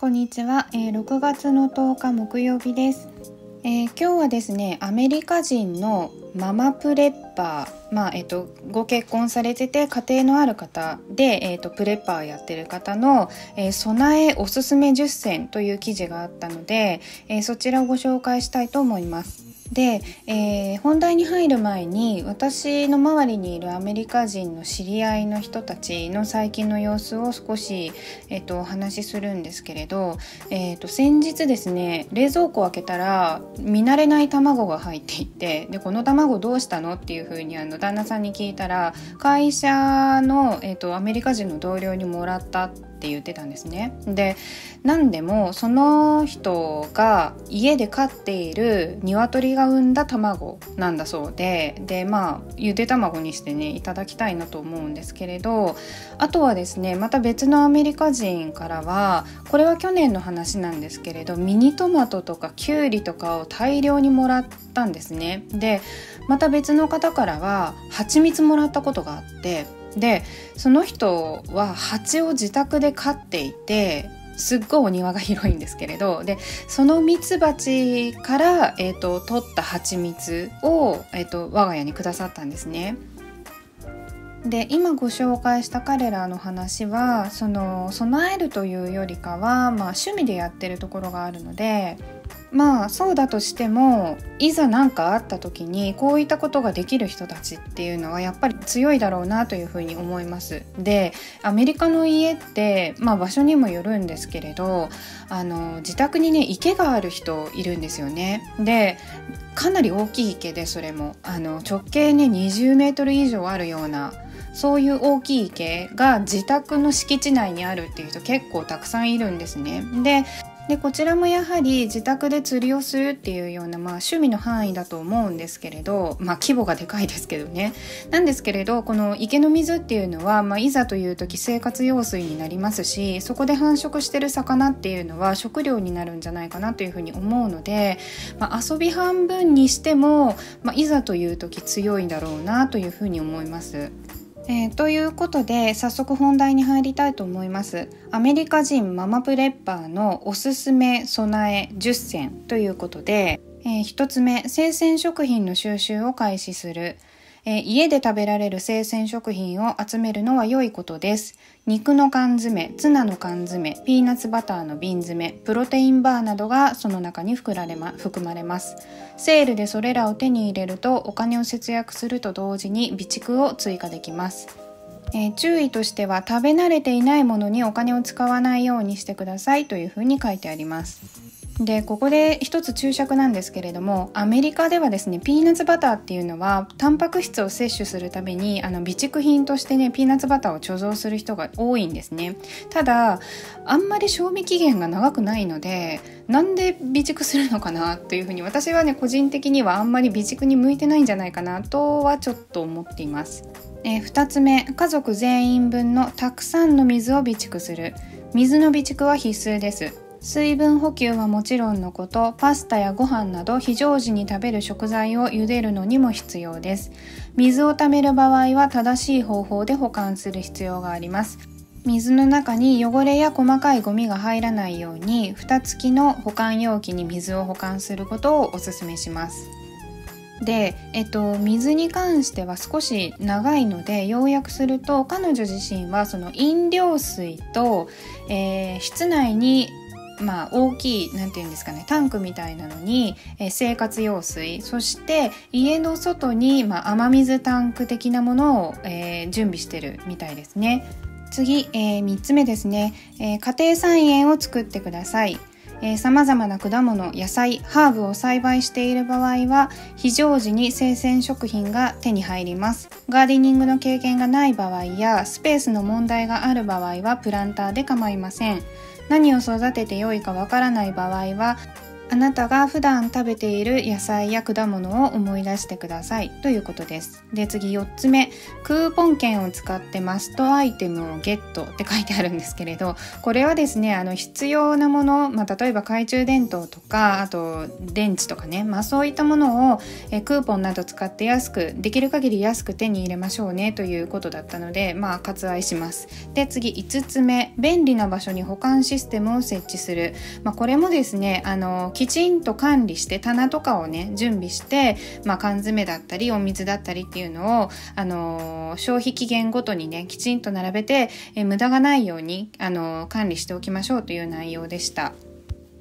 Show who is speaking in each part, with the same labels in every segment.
Speaker 1: こんにちは、6月の10日木曜日です。今日はですね、アメリカ人のママプレッパー、ご結婚されてて家庭のある方で、プレッパーやってる方の、備えおすすめ10選という記事があったので、そちらをご紹介したいと思います。で、本題に入る前に私の周りにいるアメリカ人の知り合いの人たちの最近の様子を少し、お話しするんですけれど、先日ですね、冷蔵庫を開けたら見慣れない卵が入っていて、でこの卵どうしたのっていうふうに旦那さんに聞いたら、会社の、アメリカ人の同僚にもらったって言ってたんですね。で、なんでもその人が家で飼っている鶏が産んだ卵なんだそうで、ゆで卵にしてねいただきたいなと思うんですけれど、あとはですね、また別のアメリカ人からは、これは去年の話なんですけれど、ミニトマトとかキュウリとかを大量にもらったんですね。で、また別の方からは蜂蜜もらったことがあって、でその人は蜂を自宅で飼っていて、すっごいお庭が広いんですけれど、でそのミツバチから、取った蜂蜜を、我が家にくださったんですね。で今ご紹介した彼らの話は、備えるというよりかは、趣味でやってるところがあるので、そうだとしても、いざ何かあった時にこういったことができる人たちっていうのはやっぱり強いだろうなというふうに思います。で、アメリカの家って、場所にもよるんですけれど、自宅にね池がある人いるんですよね。でかなり大きい池で、それも直径ね20メートル以上あるような、そういう大きい池が自宅の敷地内にあるっていう人結構たくさんいるんですね。でこちらもやはり自宅で釣りをするっていうような、趣味の範囲だと思うんですけれど、規模がでかいですけどね。なんですけれど、この池の水っていうのは、いざという時生活用水になりますし、そこで繁殖してる魚っていうのは食料になるんじゃないかなというふうに思うので、遊び半分にしても、いざという時強いんだろうなというふうに思います。ということで早速本題に入りたいと思います。アメリカ人ママプレッパーのおすすめ備え10選ということで、1つ目、生鮮食品の収集を開始する。家で食べられる生鮮食品を集めるのは良いことです。肉の缶詰、ツナの缶詰、ピーナッツバターの瓶詰め、プロテインバーなどがその中に含まれます。セールでそれらを手に入れるとお金を節約すると同時に備蓄を追加できます。注意としては、食べ慣れていないものにお金を使わないようにしてくださいというふうに書いてあります。でここで一つ注釈なんですけれども、アメリカではですね、ピーナッツバターっていうのはタンパク質を摂取するために備蓄品としてね、ピーナッツバターを貯蔵する人が多いんですね。ただあんまり賞味期限が長くないので、なんで備蓄するのかなというふうに、私はね個人的にはあんまり備蓄に向いてないんじゃないかなとはちょっと思っています。2つ目、家族全員分のたくさんの水を備蓄する。水の備蓄は必須です。水分補給はもちろんのこと、パスタやご飯など非常時に食べる食材を茹でるのにも必要です。水をためる場合は正しい方法で保管する必要があります。水の中に汚れや細かいゴミが入らないように、蓋付きの保管容器に水を保管することをお勧めします。で、水に関しては少し長いので要約すると、彼女自身はその飲料水と、室内に大きいなんていうんですかね、タンクみたいなのに、生活用水、そして家の外に、雨水タンク的なものを、準備してるみたいですね。次、3つ目ですね、家庭菜園を作ってください。様々な果物、野菜、ハーブを栽培している場合は、非常時に生鮮食品が手に入ります。ガーデニングの経験がない場合やスペースの問題がある場合はプランターで構いません。何を育てて良いかわからない場合は、あなたが普段食べている野菜や果物を思い出してくださいということです。で、次4つ目、クーポン券を使ってマストアイテムをゲットって書いてあるんですけれど、これはですね、必要なもの、例えば懐中電灯とか、あと電池とかね、そういったものをクーポンなど使ってできる限り安く手に入れましょうねということだったので、割愛します。で、次5つ目、便利な場所に保管システムを設置する。これもですね、きちんと管理して棚とかをね準備して、缶詰だったりお水だったりっていうのを、消費期限ごとにねきちんと並べて、無駄がないように管理しておきましょうという内容でした。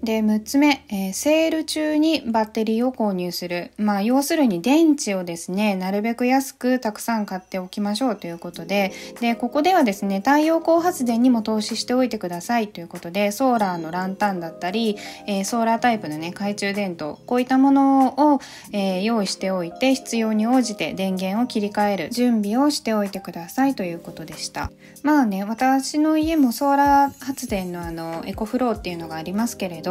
Speaker 1: で、6つ目、セール中にバッテリーを購入する。要するに電池をですね、なるべく安くたくさん買っておきましょうということで、ここではですね、太陽光発電にも投資しておいてくださいということで、ソーラーのランタンだったり、ソーラータイプのね、懐中電灯、こういったものを、用意しておいて、必要に応じて電源を切り替える準備をしておいてくださいということでした。私の家もソーラー発電のエコフローっていうのがありますけれど、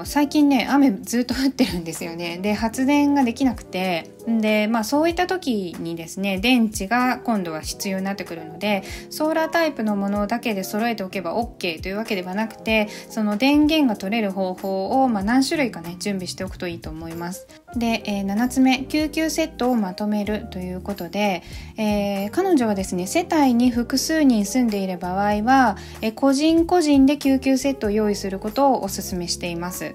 Speaker 1: 最近ね雨ずっと降ってるんですよね。で、発電ができなくて、で、そういった時にですね、電池が今度は必要になってくるので、ソーラータイプのものだけで揃えておけば OK というわけではなくて、その電源が取れる方法を、何種類かね準備しておくといいと思います。で、7つ目、救急セットをまとめるということで、彼女はですね、世帯に複数人住んでいる場合は、個人個人で救急セットを用意することをお勧めしています。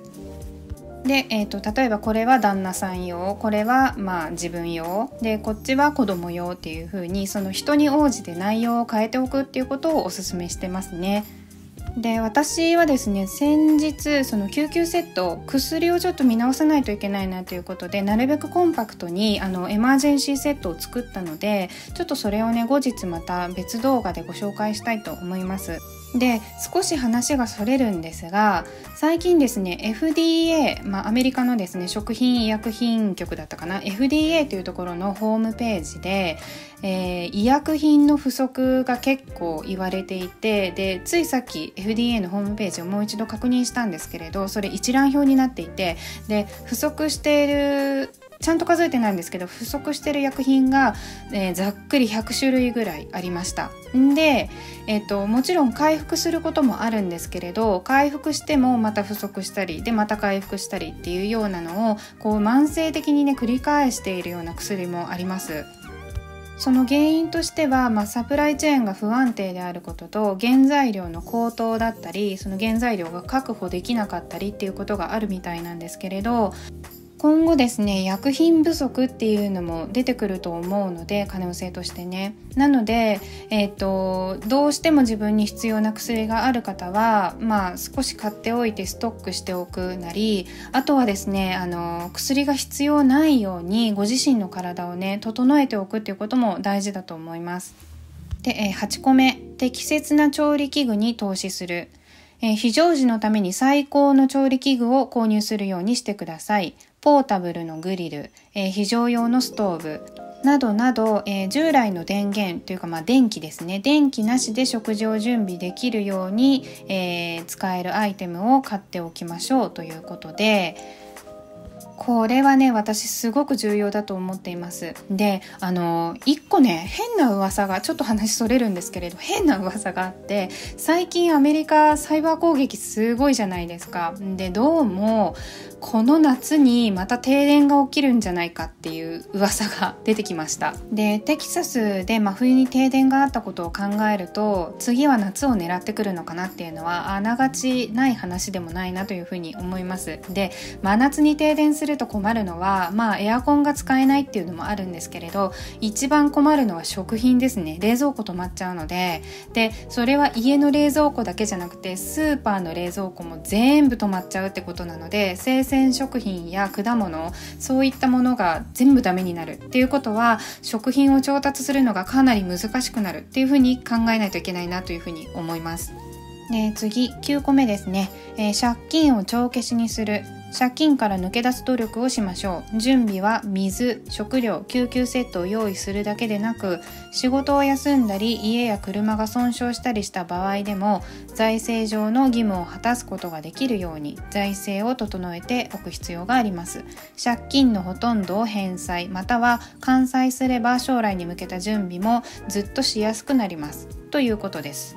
Speaker 1: で、例えばこれは旦那さん用、これは自分用で、こっちは子供用っていう風に、その人に応じて内容を変えておくっていうことをお勧めしてますね。で、私はですね、先日その救急セット、薬をちょっと見直さないといけないなということで、なるべくコンパクトにエマージェンシーセットを作ったので、ちょっとそれをね後日また別動画でご紹介したいと思います。で、少し話がそれるんですが、最近ですね FDA、アメリカのですね食品医薬品局だったかな、 FDA というところのホームページで、医薬品の不足が結構言われていて、で、ついさっき FDA のホームページをもう一度確認したんですけれど、それ一覧表になっていて、で、不足している、ちゃんと数えてないんですけど、不足している薬品が、ざっくり100種類ぐらいありました。で、もちろん回復することもあるんですけれど、回復してもまた不足したりで、また回復したりっていうようなのを慢性的にね繰り返しているような薬もあります。その原因としては、サプライチェーンが不安定であることと、原材料の高騰だったり、その原材料が確保できなかったりっていうことがあるみたいなんですけれど、今後ですね、薬品不足っていうのも出てくると思うので、可能性としてね。なので、どうしても自分に必要な薬がある方は、少し買っておいてストックしておくなり、あとはですね、薬が必要ないようにご自身の体をね整えておくっていうことも大事だと思います。で、8個目、適切な調理器具に投資する。非常時のために最高の調理器具を購入するようにしてください。ポータブルのグリル、非常用のストーブなどなど、従来の電源というか、電気ですね、電気なしで食事を準備できるように、使えるアイテムを買っておきましょうということで、これはね私すごく重要だと思っています。で、一個ね変な噂が、ちょっと話それるんですけれど、変な噂があって、最近アメリカサイバー攻撃すごいじゃないですか。で、どうもこの夏にまた停電が起きるんじゃないかっていう噂が出てきました。で、テキサスで真冬に停電があったことを考えると、次は夏を狙ってくるのかなっていうのはあながちない話でもないなというふうに思います。で、真夏に停電すると困るのは、エアコンが使えないっていうのもあるんですけれど、一番困るのは食品ですね。冷蔵庫止まっちゃうので、それは家の冷蔵庫だけじゃなくてスーパーの冷蔵庫も全部止まっちゃうってことなので、生鮮食品や果物、そういったものが全部ダメになるっていうことは、食品を調達するのがかなり難しくなるっていうふうに考えないといけないなというふうに思います。で、次9個目ですね、借金を帳消しにする。借金から抜け出す努力をしましょう。準備は水、食料、救急セットを用意するだけでなく、仕事を休んだり家や車が損傷したりした場合でも財政上の義務を果たすことができるように財政を整えておく必要があります。借金のほとんどを返済または完済すれば将来に向けた準備もずっとしやすくなりますということです。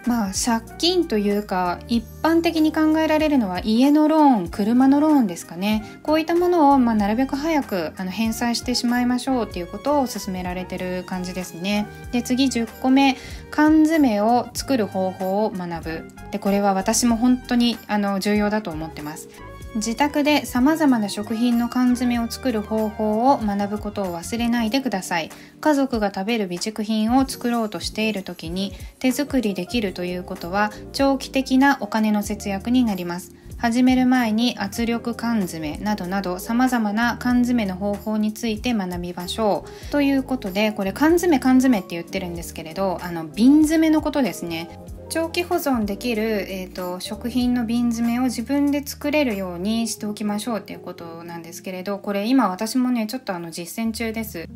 Speaker 1: 借金というか一般的に考えられるのは家のローン、車のローンですかね。こういったものをなるべく早く返済してしまいましょうっていうことを勧められてる感じですね。で、次10個目、缶詰を作る方法を学ぶ。で、これは私も本当に重要だと思ってます。自宅で様々な食品の缶詰を作る方法を学ぶことを忘れないでください。家族が食べる備蓄品を作ろうとしているときに手作りできるということは長期的なお金の節約になります。始める前に圧力缶詰などなど様々な缶詰の方法について学びましょう。ということで、これ缶詰って言ってるんですけれど、瓶詰めのことですね。長期保存できる、食品の瓶詰めを自分で作れるようにしておきましょうっていうことなんですけれど、これ今私もねちょっと実践中です。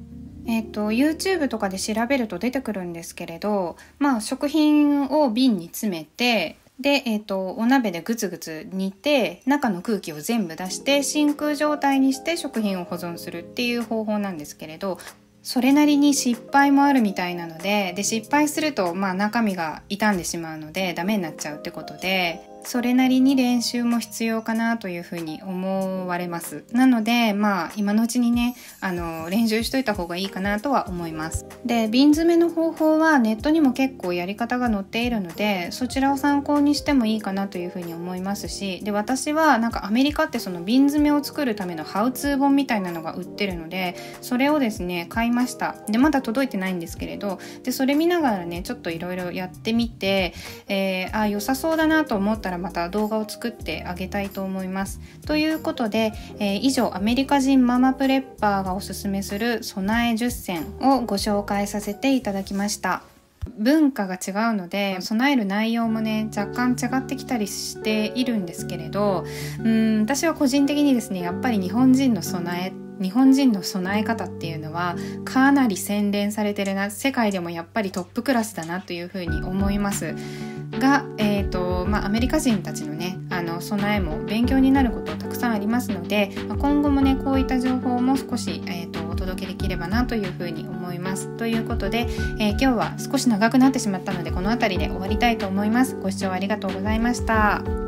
Speaker 1: YouTube とかで調べると出てくるんですけれど、食品を瓶に詰めてで、お鍋でグツグツ煮て中の空気を全部出して真空状態にして食品を保存するっていう方法なんですけれど、それなりに失敗もあるみたいなので、失敗すると中身が傷んでしまうのでダメになっちゃうってことで、それなりに練習も必要かなというふうに思われます。なので今のうちにね練習しといた方がいいかなとは思います。で、瓶詰めの方法はネットにも結構やり方が載っているので、そちらを参考にしてもいいかなというふうに思いますし、で、私はアメリカってその瓶詰めを作るためのハウツー本みたいなのが売ってるので、それをですね買いました。で、まだ届いてないんですけれど、でそれ見ながらねちょっといろいろやってみて、良さそうだなと思ったらまた動画を作ってあげたいと思います。ということで、以上アメリカ人ママプレッパーがおすすめする備え10選をご紹介させていただきました。文化が違うので備える内容もね若干違ってきたりしているんですけれど、私は個人的にですねやっぱり日本人の備え方っていうのはかなり洗練されてるな、世界でもやっぱりトップクラスだなというふうに思いますが、アメリカ人たちのね備えも勉強になることたくさんありますので、今後もねこういった情報も少し、お届けできればなというふうに思います。ということで、今日は少し長くなってしまったのでこの辺りで終わりたいと思います。ご視聴ありがとうございました。